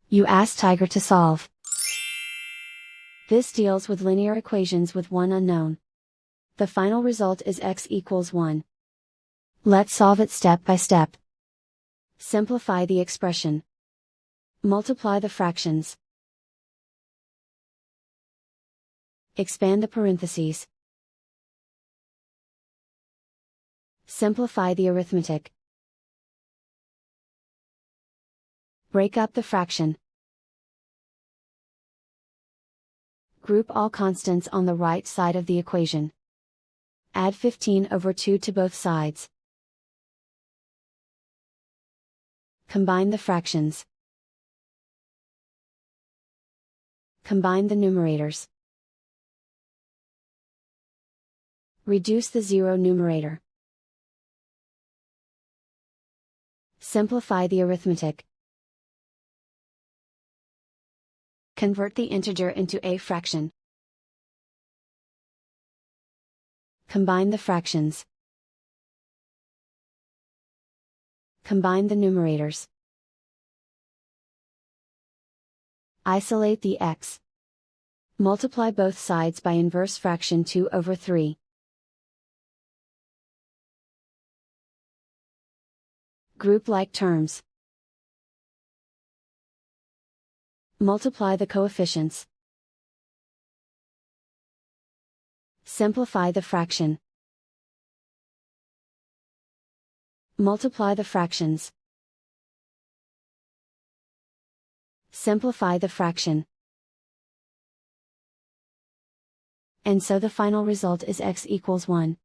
You ask Tiger to solve. This deals with linear equations with one unknown. The final result is x equals 1. Let's solve it step by step. Simplify the expression. Multiply the fractions. Expand the parentheses. Simplify the arithmetic. Break up the fraction. Group all constants on the right side of the equation. Add 15/2 to both sides. Combine the fractions. Combine the numerators. Reduce the zero numerator. Simplify the arithmetic. Convert the integer into a fraction. Combine the fractions. Combine the numerators. Isolate the x. Multiply both sides by inverse fraction 2/3. Group like terms. Multiply the coefficients. Simplify the fraction. Multiply the fractions. Simplify the fraction. And so the final result is x equals 1.